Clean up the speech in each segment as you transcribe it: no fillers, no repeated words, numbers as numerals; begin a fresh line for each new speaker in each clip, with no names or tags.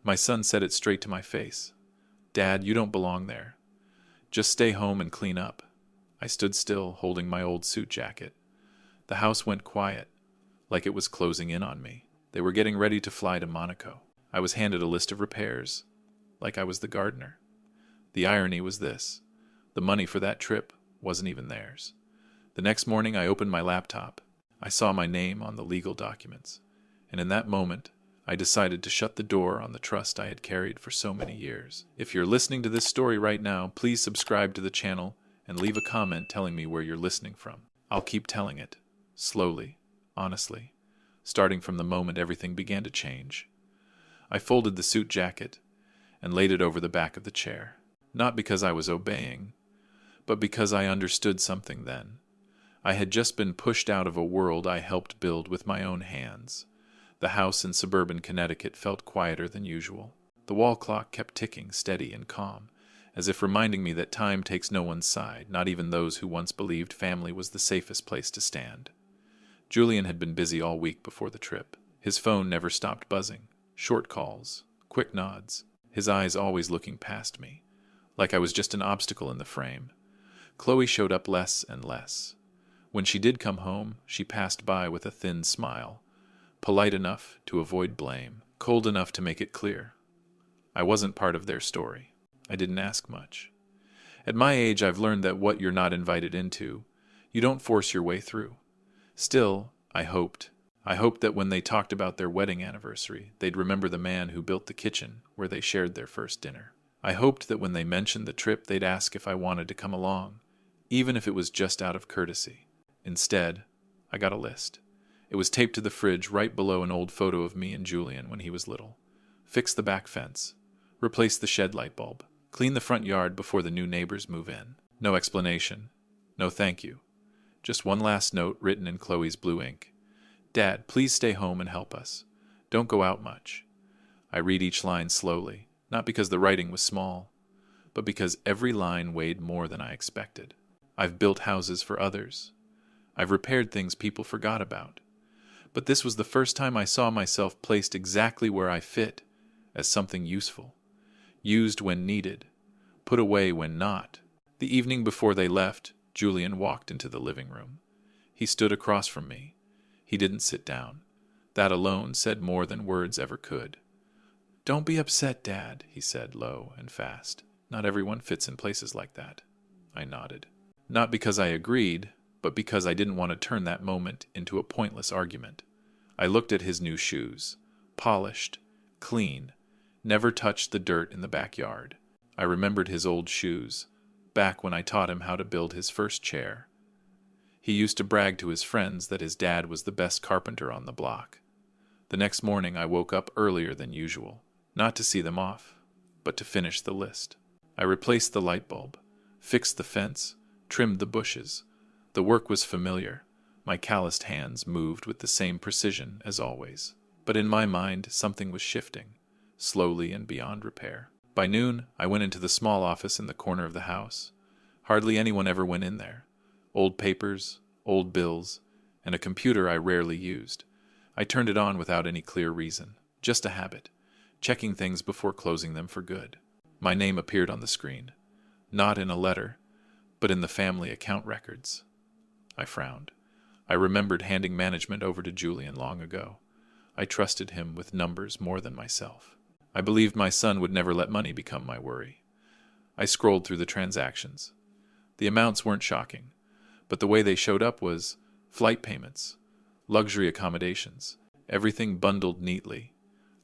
My son said it straight to my face. "Dad, you don't belong there. Just stay home and clean up." I stood still, holding my old suit jacket. The house went quiet, like it was closing in on me. They were getting ready to fly to Monaco. I was handed a list of repairs, like I was the gardener. The irony was this: the money for that trip wasn't even theirs. The next morning I opened my laptop. I saw my name on the legal documents, and in that moment I decided to shut the door on the trust I had carried for so many years. If you're listening to this story right now, please subscribe to the channel and leave a comment telling me where you're listening from. I'll keep telling it, slowly, honestly, starting from the moment everything began to change. I folded the suit jacket and laid it over the back of the chair, not because I was obeying, but because I understood something then. I had just been pushed out of a world I helped build with my own hands. The house in suburban Connecticut felt quieter than usual. The wall clock kept ticking, steady and calm, as if reminding me that time takes no one's side, not even those who once believed family was the safest place to stand. Julian had been busy all week before the trip. His phone never stopped buzzing. Short calls, quick nods, his eyes always looking past me, like I was just an obstacle in the frame. Chloe showed up less and less. When she did come home, she passed by with a thin smile, polite enough to avoid blame, cold enough to make it clear. I wasn't part of their story. I didn't ask much. At my age, I've learned that what you're not invited into, you don't force your way through. Still, I hoped that when they talked about their wedding anniversary, they'd remember the man who built the kitchen where they shared their first dinner. I hoped that when they mentioned the trip, they'd ask if I wanted to come along, even if it was just out of courtesy. Instead, I got a list. It was taped to the fridge right below an old photo of me and Julian when he was little. Fix the back fence. Replace the shed light bulb. Clean the front yard before the new neighbors move in. No explanation. No thank you. Just one last note written in Chloe's blue ink. "Dad, please stay home and help us. Don't go out much." I read each line slowly, not because the writing was small, but because every line weighed more than I expected. I've built houses for others. I've repaired things people forgot about. But this was the first time I saw myself placed exactly where I fit, as something useful. Used when needed, put away when not. The evening before they left, Julian walked into the living room. He stood across from me. He didn't sit down. That alone said more than words ever could. "Don't be upset, Dad," he said, low and fast. "Not everyone fits in places like that." I nodded. Not because I agreed, but because I didn't want to turn that moment into a pointless argument. I looked at his new shoes. Polished, clean, never touched the dirt in the backyard. I remembered his old shoes, back when I taught him how to build his first chair. He used to brag to his friends that his dad was the best carpenter on the block. The next morning I woke up earlier than usual, not to see them off, but to finish the list. I replaced the light bulb, fixed the fence, trimmed the bushes. The work was familiar. My calloused hands moved with the same precision as always. But in my mind, something was shifting, slowly and beyond repair. By noon, I went into the small office in the corner of the house. Hardly anyone ever went in there. Old papers, old bills, and a computer I rarely used. I turned it on without any clear reason, just a habit, checking things before closing them for good. My name appeared on the screen, not in a letter, but in the family account records. I frowned. I remembered handing management over to Julian long ago. I trusted him with numbers more than myself. I believed my son would never let money become my worry. I scrolled through the transactions. The amounts weren't shocking, but the way they showed up was flight payments, luxury accommodations, everything bundled neatly,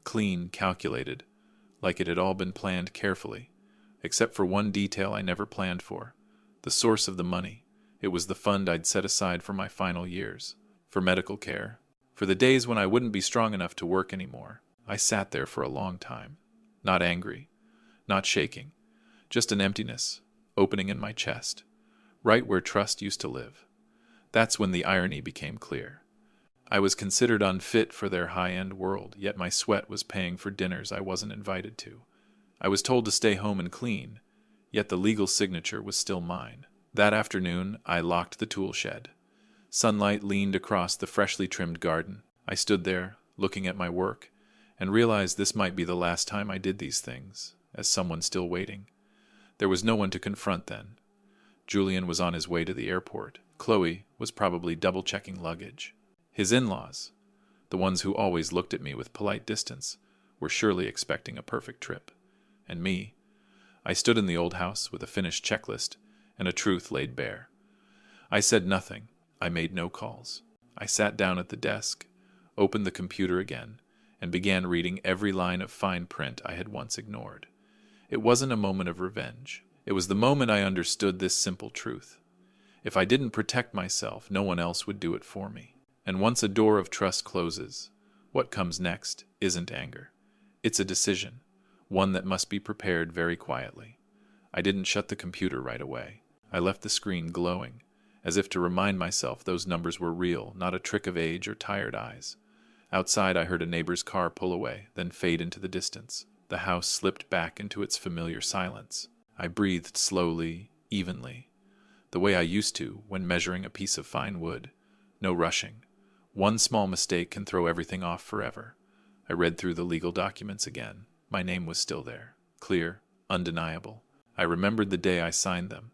clean, calculated, like it had all been planned carefully, except for one detail I never planned for: the source of the money. It was the fund I'd set aside for my final years, for medical care, for the days when I wouldn't be strong enough to work anymore. I sat there for a long time, not angry, not shaking, just an emptiness opening in my chest, right where trust used to live. That's when the irony became clear. I was considered unfit for their high-end world, yet my sweat was paying for dinners I wasn't invited to. I was told to stay home and clean, yet the legal signature was still mine. That afternoon, I locked the tool shed. Sunlight leaned across the freshly trimmed garden. I stood there, looking at my work, and realized this might be the last time I did these things, as someone still waiting. There was no one to confront then. Julian was on his way to the airport. Chloe was probably double-checking luggage. His in-laws, the ones who always looked at me with polite distance, were surely expecting a perfect trip. And me, I stood in the old house with a finished checklist and a truth laid bare. I said nothing. I made no calls. I sat down at the desk, opened the computer again, and began reading every line of fine print I had once ignored. It wasn't a moment of revenge. It was the moment I understood this simple truth. If I didn't protect myself, no one else would do it for me. And once a door of trust closes, what comes next isn't anger. It's a decision, one that must be prepared very quietly. I didn't shut the computer right away. I left the screen glowing, as if to remind myself those numbers were real, not a trick of age or tired eyes. Outside, I heard a neighbor's car pull away, then fade into the distance. The house slipped back into its familiar silence. I breathed slowly, evenly, the way I used to when measuring a piece of fine wood. No rushing. One small mistake can throw everything off forever. I read through the legal documents again. My name was still there, clear, undeniable. I remembered the day I signed them.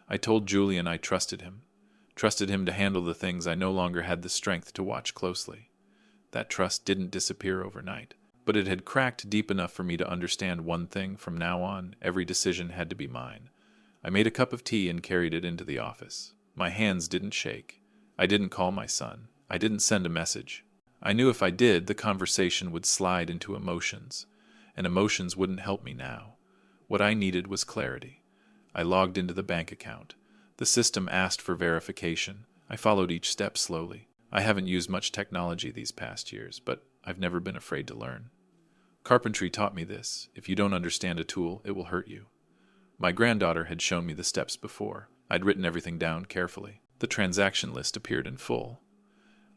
I told Julian I trusted him to handle the things I no longer had the strength to watch closely. That trust didn't disappear overnight, but it had cracked deep enough for me to understand one thing: from now on, every decision had to be mine. I made a cup of tea and carried it into the office. My hands didn't shake. I didn't call my son. I didn't send a message. I knew if I did, the conversation would slide into emotions, and emotions wouldn't help me now. What I needed was clarity. I logged into the bank account. The system asked for verification. I followed each step slowly. I haven't used much technology these past years, but I've never been afraid to learn. Carpentry taught me this: if you don't understand a tool, it will hurt you. My granddaughter had shown me the steps before. I'd written everything down carefully. The transaction list appeared in full.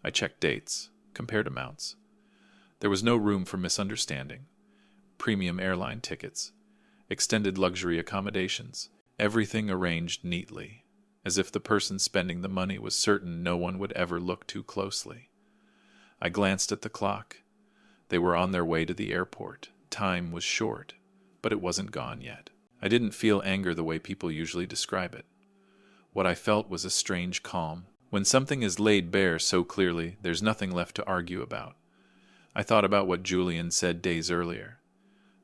I checked dates, compared amounts. There was no room for misunderstanding. Premium airline tickets, extended luxury accommodations, everything arranged neatly, as if the person spending the money was certain no one would ever look too closely. I glanced at the clock. They were on their way to the airport. Time was short, but it wasn't gone yet. I didn't feel anger the way people usually describe it. What I felt was a strange calm. When something is laid bare so clearly, there's nothing left to argue about. I thought about what Julian said days earlier.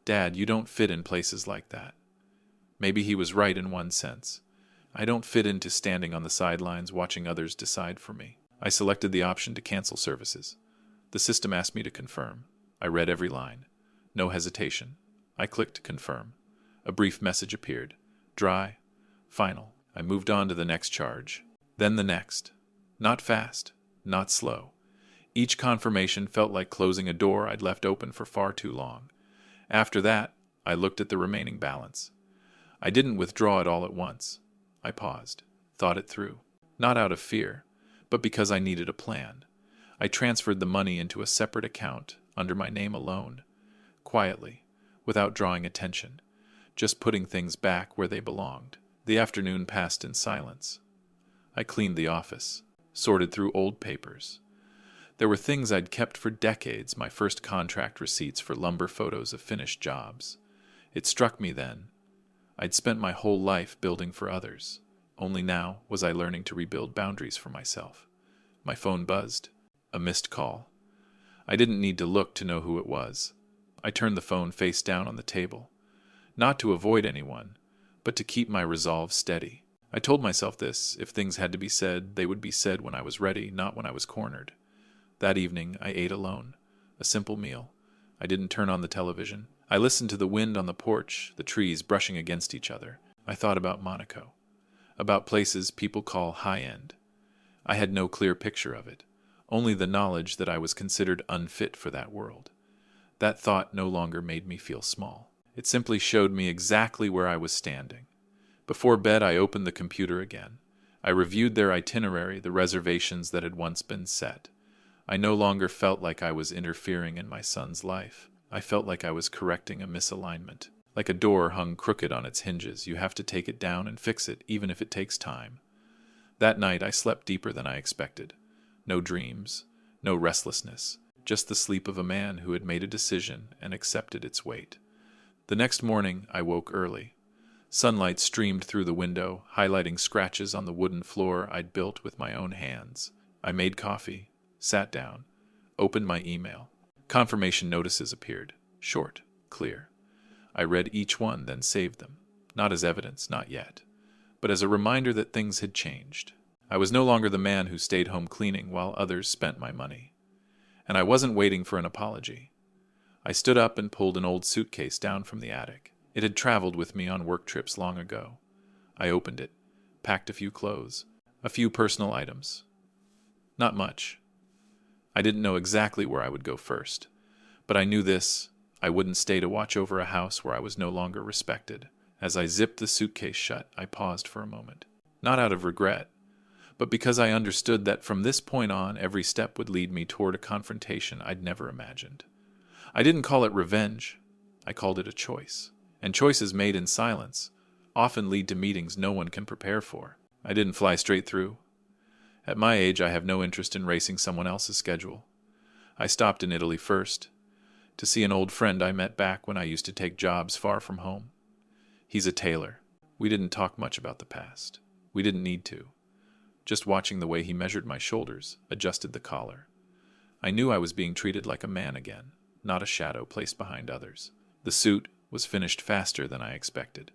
"Dad, you don't fit in places like that." Maybe he was right in one sense. I don't fit into standing on the sidelines watching others decide for me. I selected the option to cancel services. The system asked me to confirm. I read every line. No hesitation. I clicked confirm. A brief message appeared. Dry. Final. I moved on to the next charge. Then the next. Not fast. Not slow. Each confirmation felt like closing a door I'd left open for far too long. After that, I looked at the remaining balance. I didn't withdraw it all at once. I paused, thought it through. Not out of fear, but because I needed a plan. I transferred the money into a separate account under my name alone, quietly, without drawing attention, just putting things back where they belonged. The afternoon passed in silence. I cleaned the office, sorted through old papers. There were things I'd kept for decades, my first contract receipts for lumber photos of finished jobs. It struck me then. I'd spent my whole life building for others. Only now was I learning to rebuild boundaries for myself. My phone buzzed. A missed call. I didn't need to look to know who it was. I turned the phone face down on the table. Not to avoid anyone, but to keep my resolve steady. I told myself this: if things had to be said, they would be said when I was ready, not when I was cornered. That evening, I ate alone. A simple meal. I didn't turn on the television. I listened to the wind on the porch, the trees brushing against each other. I thought about Monaco, about places people call high-end. I had no clear picture of it, only the knowledge that I was considered unfit for that world. That thought no longer made me feel small. It simply showed me exactly where I was standing. Before bed, I opened the computer again. I reviewed their itinerary, the reservations that had once been set. I no longer felt like I was interfering in my son's life. I felt like I was correcting a misalignment. Like a door hung crooked on its hinges, you have to take it down and fix it, even if it takes time. That night, I slept deeper than I expected. No dreams, no restlessness, just the sleep of a man who had made a decision and accepted its weight. The next morning, I woke early. Sunlight streamed through the window, highlighting scratches on the wooden floor I'd built with my own hands. I made coffee, sat down, opened my email. Confirmation notices appeared, short, clear. I read each one, then saved them. Not as evidence, not yet, but as a reminder that things had changed. I was no longer the man who stayed home cleaning while others spent my money. And I wasn't waiting for an apology. I stood up and pulled an old suitcase down from the attic. It had traveled with me on work trips long ago. I opened it, packed a few clothes, a few personal items. Not much. I didn't know exactly where I would go first, but I knew this: I wouldn't stay to watch over a house where I was no longer respected. As I zipped the suitcase shut, I paused for a moment. Not out of regret, but because I understood that from this point on, every step would lead me toward a confrontation I'd never imagined. I didn't call it revenge. I called it a choice. And choices made in silence often lead to meetings no one can prepare for. I didn't fly straight through. At my age, I have no interest in racing someone else's schedule. I stopped in Italy first, to see an old friend I met back when I used to take jobs far from home. He's a tailor. We didn't talk much about the past. We didn't need to. Just watching the way he measured my shoulders, adjusted the collar. I knew I was being treated like a man again, not a shadow placed behind others. The suit was finished faster than I expected.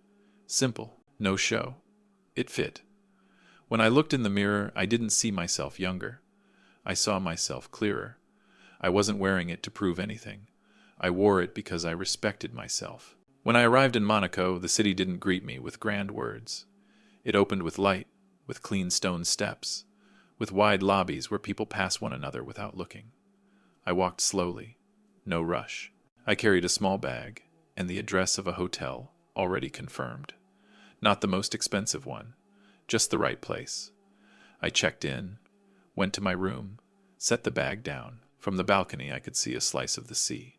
Simple, no show. It fit. When I looked in the mirror, I didn't see myself younger. I saw myself clearer. I wasn't wearing it to prove anything. I wore it because I respected myself. When I arrived in Monaco, the city didn't greet me with grand words. It opened with light, with clean stone steps, with wide lobbies where people pass one another without looking. I walked slowly, no rush. I carried a small bag and the address of a hotel already confirmed. Not the most expensive one, just the right place. I checked in, went to my room, set the bag down. From the balcony I could see a slice of the sea.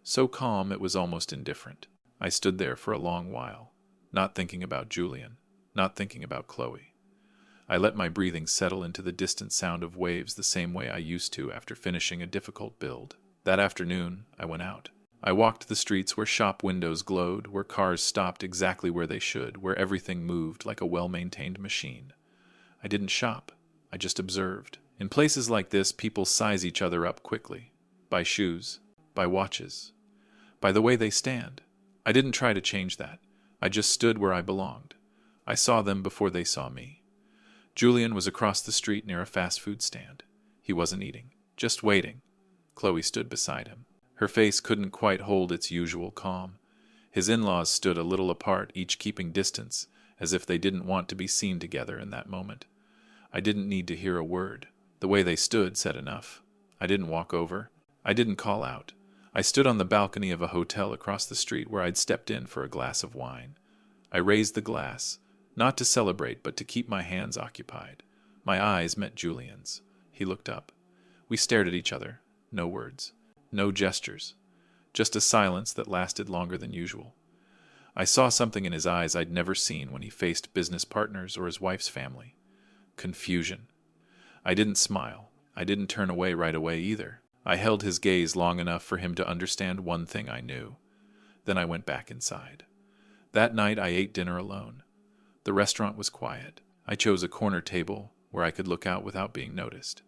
So calm it was almost indifferent. I stood there for a long while, not thinking about Julian, not thinking about Chloe. I let my breathing settle into the distant sound of waves the same way I used to after finishing a difficult build. That afternoon, I went out. I walked the streets where shop windows glowed, where cars stopped exactly where they should, where everything moved like a well-maintained machine. I didn't shop. I just observed. In places like this, people size each other up quickly. By shoes, by watches, by the way they stand. I didn't try to change that. I just stood where I belonged. I saw them before they saw me. Julian was across the street near a fast food stand. He wasn't eating, just waiting. Chloe stood beside him. Her face couldn't quite hold its usual calm. His in-laws stood a little apart, each keeping distance, as if they didn't want to be seen together in that moment. I didn't need to hear a word. The way they stood said enough. I didn't walk over. I didn't call out. I stood on the balcony of a hotel across the street where I'd stepped in for a glass of wine. I raised the glass, not to celebrate, but to keep my hands occupied. My eyes met Julian's. He looked up. We stared at each other. No words. No gestures. Just a silence that lasted longer than usual. I saw something in his eyes I'd never seen when he faced business partners or his wife's family. Confusion. I didn't smile. I didn't turn away right away either. I held his gaze long enough for him to understand one thing I knew. Then I went back inside. That night I ate dinner alone. The restaurant was quiet. I chose a corner table where I could look out without being noticed.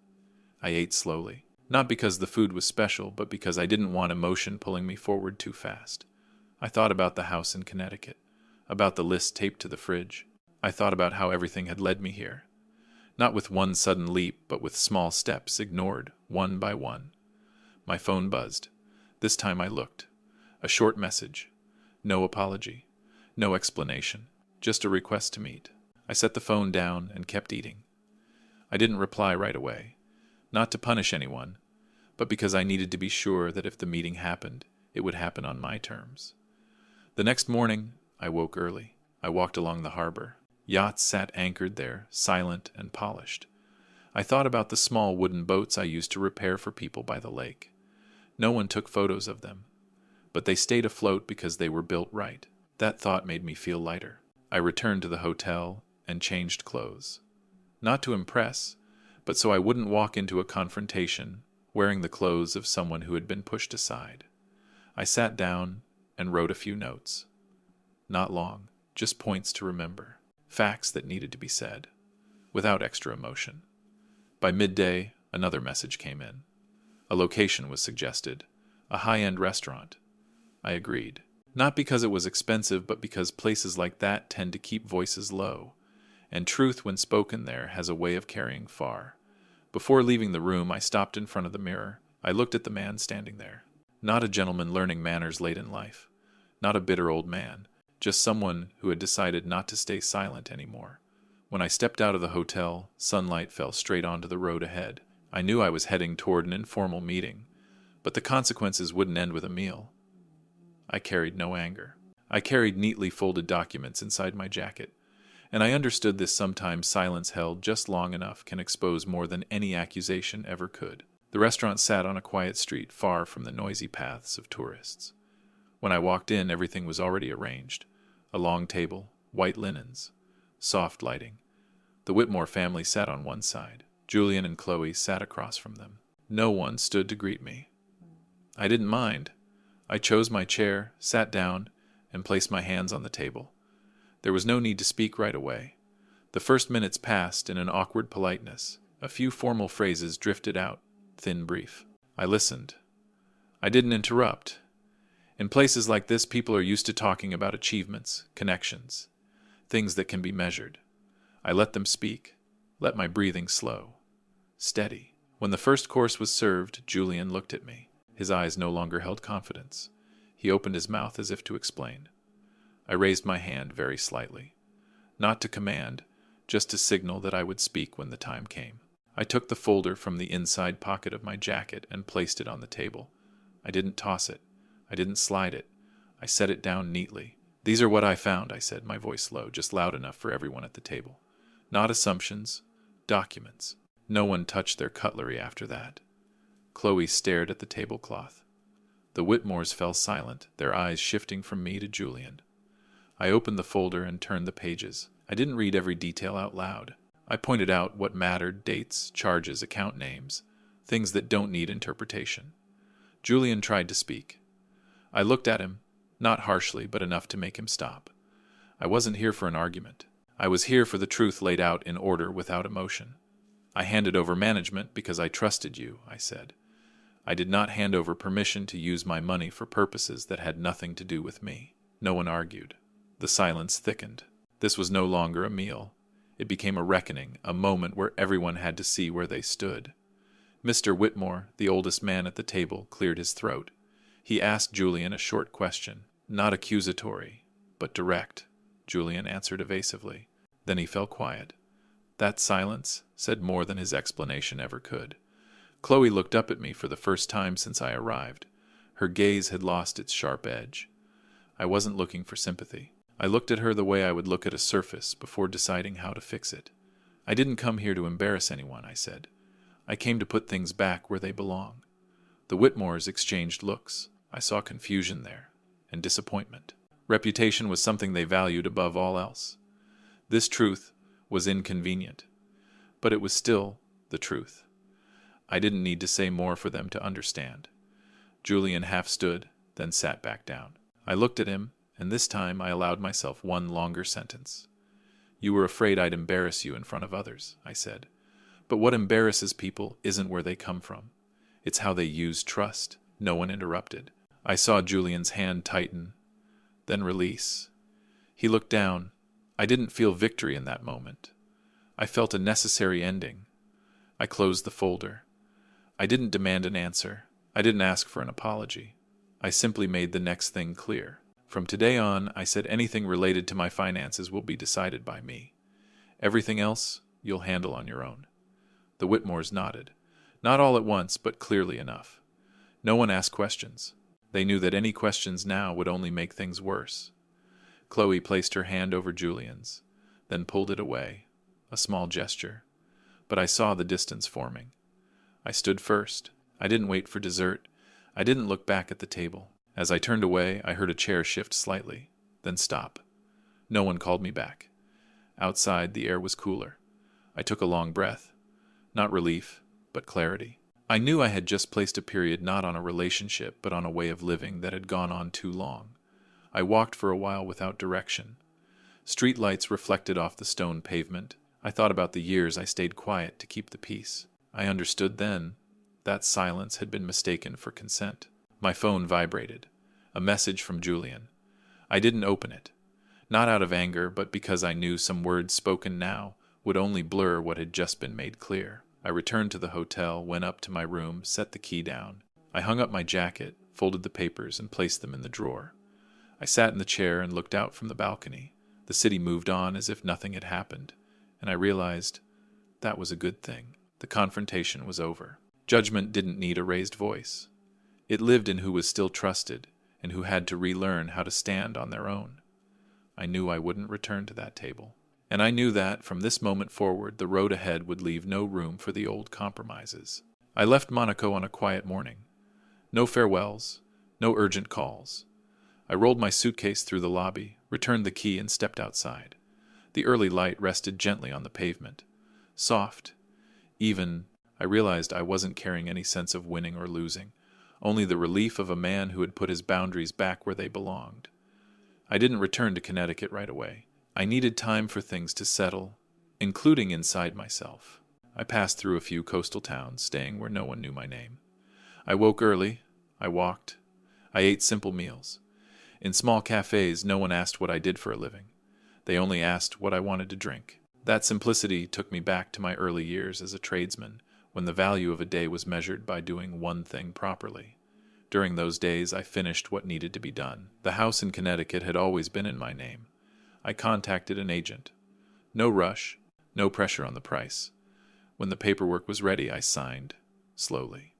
I ate slowly, not because the food was special, but because I didn't want emotion pulling me forward too fast. I thought about the house in Connecticut, about the list taped to the fridge. I thought about how everything had led me here. Not with one sudden leap, but with small steps ignored, one by one. My phone buzzed. This time I looked. A short message. No apology. No explanation. Just a request to meet. I set the phone down and kept eating. I didn't reply right away. Not to punish anyone, but because I needed to be sure that if the meeting happened, it would happen on my terms. The next morning, I woke early. I walked along the harbor. Yachts sat anchored there, silent and polished. I thought about the small wooden boats I used to repair for people by the lake. No one took photos of them, but they stayed afloat because they were built right. That thought made me feel lighter. I returned to the hotel and changed clothes. Not to impress, but so I wouldn't walk into a confrontation wearing the clothes of someone who had been pushed aside. I sat down and wrote a few notes. Not long, just points to remember, facts that needed to be said, without extra emotion. By midday, another message came in. A location was suggested, a high-end restaurant. I agreed. Not because it was expensive, but because places like that tend to keep voices low, and truth when spoken there has a way of carrying far. Before leaving the room, I stopped in front of the mirror. I looked at the man standing there. Not a gentleman learning manners late in life. Not a bitter old man. Just someone who had decided not to stay silent anymore. When I stepped out of the hotel, sunlight fell straight onto the road ahead. I knew I was heading toward an informal meeting, but the consequences wouldn't end with a meal. I carried no anger. I carried neatly folded documents inside my jacket, and I understood this sometimes silence held just long enough can expose more than any accusation ever could. The restaurant sat on a quiet street far from the noisy paths of tourists. When I walked in, everything was already arranged. A long table, white linens, soft lighting. The Whitmore family sat on one side. Julian and Chloe sat across from them. No one stood to greet me. I didn't mind. I chose my chair, sat down, and placed my hands on the table. There was no need to speak right away. The first minutes passed in an awkward politeness. A few formal phrases drifted out, thin, brief. I listened. I didn't interrupt. In places like this, people are used to talking about achievements, connections, things that can be measured. I let them speak, let my breathing slow, steady. When the first course was served, Julian looked at me. His eyes no longer held confidence. He opened his mouth as if to explain. I raised my hand very slightly. Not to command, just to signal that I would speak when the time came. I took the folder from the inside pocket of my jacket and placed it on the table. I didn't toss it. I didn't slide it. I set it down neatly. "These are what I found," I said, my voice low, just loud enough for everyone at the table. Not assumptions, documents. No one touched their cutlery after that. Chloe stared at the tablecloth. The Whitmores fell silent, their eyes shifting from me to Julian. I opened the folder and turned the pages. I didn't read every detail out loud. I pointed out what mattered: dates, charges, account names, things that don't need interpretation. Julian tried to speak. I looked at him, not harshly, but enough to make him stop. I wasn't here for an argument. I was here for the truth laid out in order without emotion. "I handed over management because I trusted you," I said. "I did not hand over permission to use my money for purposes that had nothing to do with me." No one argued. The silence thickened. This was no longer a meal. It became a reckoning, a moment where everyone had to see where they stood. Mr. Whitmore, the oldest man at the table, cleared his throat. He asked Julian a short question, not accusatory, but direct. Julian answered evasively. Then he fell quiet. That silence said more than his explanation ever could. Chloe looked up at me for the first time since I arrived. Her gaze had lost its sharp edge. I wasn't looking for sympathy. I looked at her the way I would look at a surface before deciding how to fix it. "I didn't come here to embarrass anyone," I said. "I came to put things back where they belong." The Whitmores exchanged looks. I saw confusion there, and disappointment. Reputation was something they valued above all else. This truth was inconvenient, but it was still the truth. I didn't need to say more for them to understand. Julian half stood, then sat back down. I looked at him, and this time I allowed myself one longer sentence. "You were afraid I'd embarrass you in front of others," I said. "But what embarrasses people isn't where they come from. It's how they use trust." No one interrupted. I saw Julian's hand tighten, then release. He looked down. I didn't feel victory in that moment. I felt a necessary ending. I closed the folder. I didn't demand an answer. I didn't ask for an apology. I simply made the next thing clear. From today on, I said, anything related to my finances will be decided by me. Everything else you'll handle on your own. The Whitmores nodded. Not all at once, but clearly enough. No one asked questions. They knew that any questions now would only make things worse. Chloe placed her hand over Julian's, then pulled it away, a small gesture. But I saw the distance forming. I stood first. I didn't wait for dessert. I didn't look back at the table. As I turned away, I heard a chair shift slightly, then stop. No one called me back. Outside, the air was cooler. I took a long breath. Not relief, but clarity. I knew I had just placed a period not on a relationship, but on a way of living that had gone on too long. I walked for a while without direction. Street lights reflected off the stone pavement. I thought about the years I stayed quiet to keep the peace. I understood then that silence had been mistaken for consent. My phone vibrated. A message from Julian. I didn't open it. Not out of anger, but because I knew some words spoken now would only blur what had just been made clear. I returned to the hotel, went up to my room, set the key down. I hung up my jacket, folded the papers, and placed them in the drawer. I sat in the chair and looked out from the balcony. The city moved on as if nothing had happened, and I realized that was a good thing. The confrontation was over. Judgment didn't need a raised voice. It lived in who was still trusted and who had to relearn how to stand on their own. I knew I wouldn't return to that table. And I knew that, from this moment forward, the road ahead would leave no room for the old compromises. I left Monaco on a quiet morning. No farewells, no urgent calls. I rolled my suitcase through the lobby, returned the key, and stepped outside. The early light rested gently on the pavement. Soft, even. I realized I wasn't carrying any sense of winning or losing, only the relief of a man who had put his boundaries back where they belonged. I didn't return to Connecticut right away. I needed time for things to settle, including inside myself. I passed through a few coastal towns, staying where no one knew my name. I woke early. I walked. I ate simple meals. In small cafes, no one asked what I did for a living. They only asked what I wanted to drink. That simplicity took me back to my early years as a tradesman, when the value of a day was measured by doing one thing properly. During those days, I finished what needed to be done. The house in Connecticut had always been in my name. I contacted an agent. No rush, no pressure on the price. When the paperwork was ready, I signed, slowly.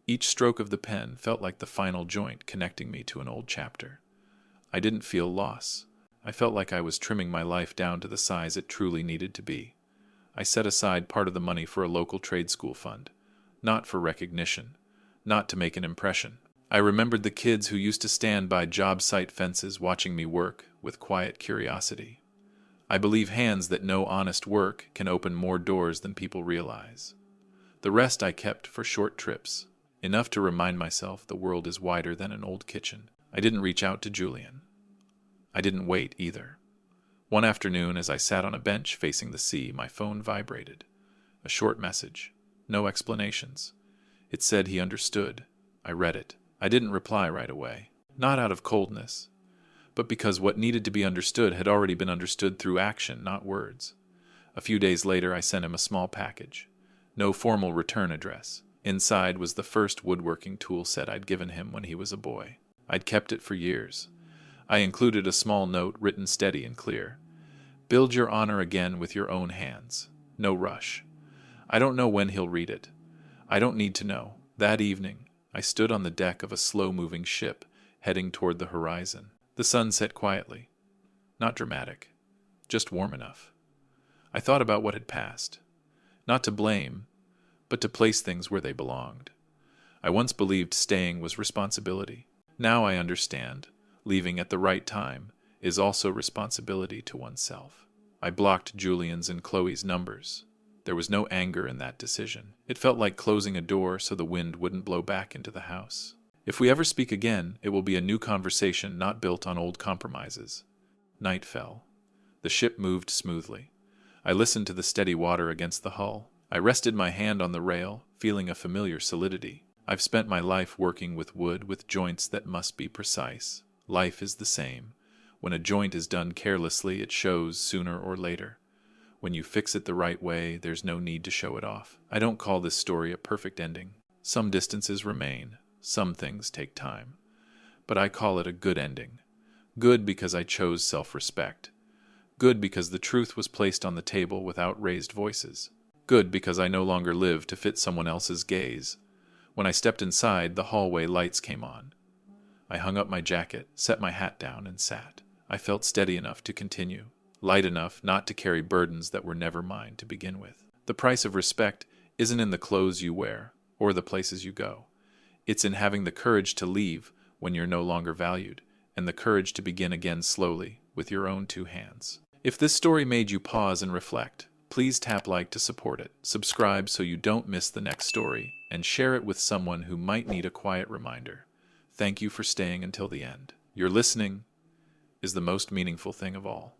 Each stroke of the pen felt like the final joint connecting me to an old chapter. I didn't feel loss. I felt like I was trimming my life down to the size it truly needed to be. I set aside part of the money for a local trade school fund, not for recognition, not to make an impression. I remembered the kids who used to stand by job site fences watching me work with quiet curiosity. I believe hands that know honest work can open more doors than people realize. The rest I kept for short trips, enough to remind myself the world is wider than an old kitchen. I didn't reach out to Julian. I didn't wait either. One afternoon, as I sat on a bench facing the sea, my phone vibrated. A short message. No explanations. It said he understood. I read it. I didn't reply right away. Not out of coldness, but because what needed to be understood had already been understood through action, not words. A few days later, I sent him a small package. No formal return address. Inside was the first woodworking tool set I'd given him when he was a boy. I'd kept it for years. I included a small note written steady and clear. Build your honor again with your own hands. No rush. I don't know when he'll read it. I don't need to know. That evening, I stood on the deck of a slow-moving ship, heading toward the horizon. The sun set quietly. Not dramatic. Just warm enough. I thought about what had passed. Not to blame, but to place things where they belonged. I once believed staying was responsibility. Now I understand. Leaving at the right time is also responsibility to oneself. I blocked Julian's and Chloe's numbers. There was no anger in that decision. It felt like closing a door so the wind wouldn't blow back into the house. If we ever speak again, it will be a new conversation not built on old compromises. Night fell. The ship moved smoothly. I listened to the steady water against the hull. I rested my hand on the rail, feeling a familiar solidity. I've spent my life working with wood with joints that must be precise. Life is the same. When a joint is done carelessly, it shows sooner or later. When you fix it the right way, there's no need to show it off. I don't call this story a perfect ending. Some distances remain. Some things take time. But I call it a good ending. Good because I chose self-respect. Good because the truth was placed on the table without raised voices. Good because I no longer live to fit someone else's gaze. When I stepped inside, the hallway lights came on. I hung up my jacket, set my hat down, and sat. I felt steady enough to continue, light enough not to carry burdens that were never mine to begin with. The price of respect isn't in the clothes you wear or the places you go. It's in having the courage to leave when you're no longer valued, and the courage to begin again slowly with your own two hands. If this story made you pause and reflect, Please tap like to support it, subscribe so you don't miss the next story, and share it with someone who might need a quiet reminder. Thank you for staying until the end. Your listening is the most meaningful thing of all.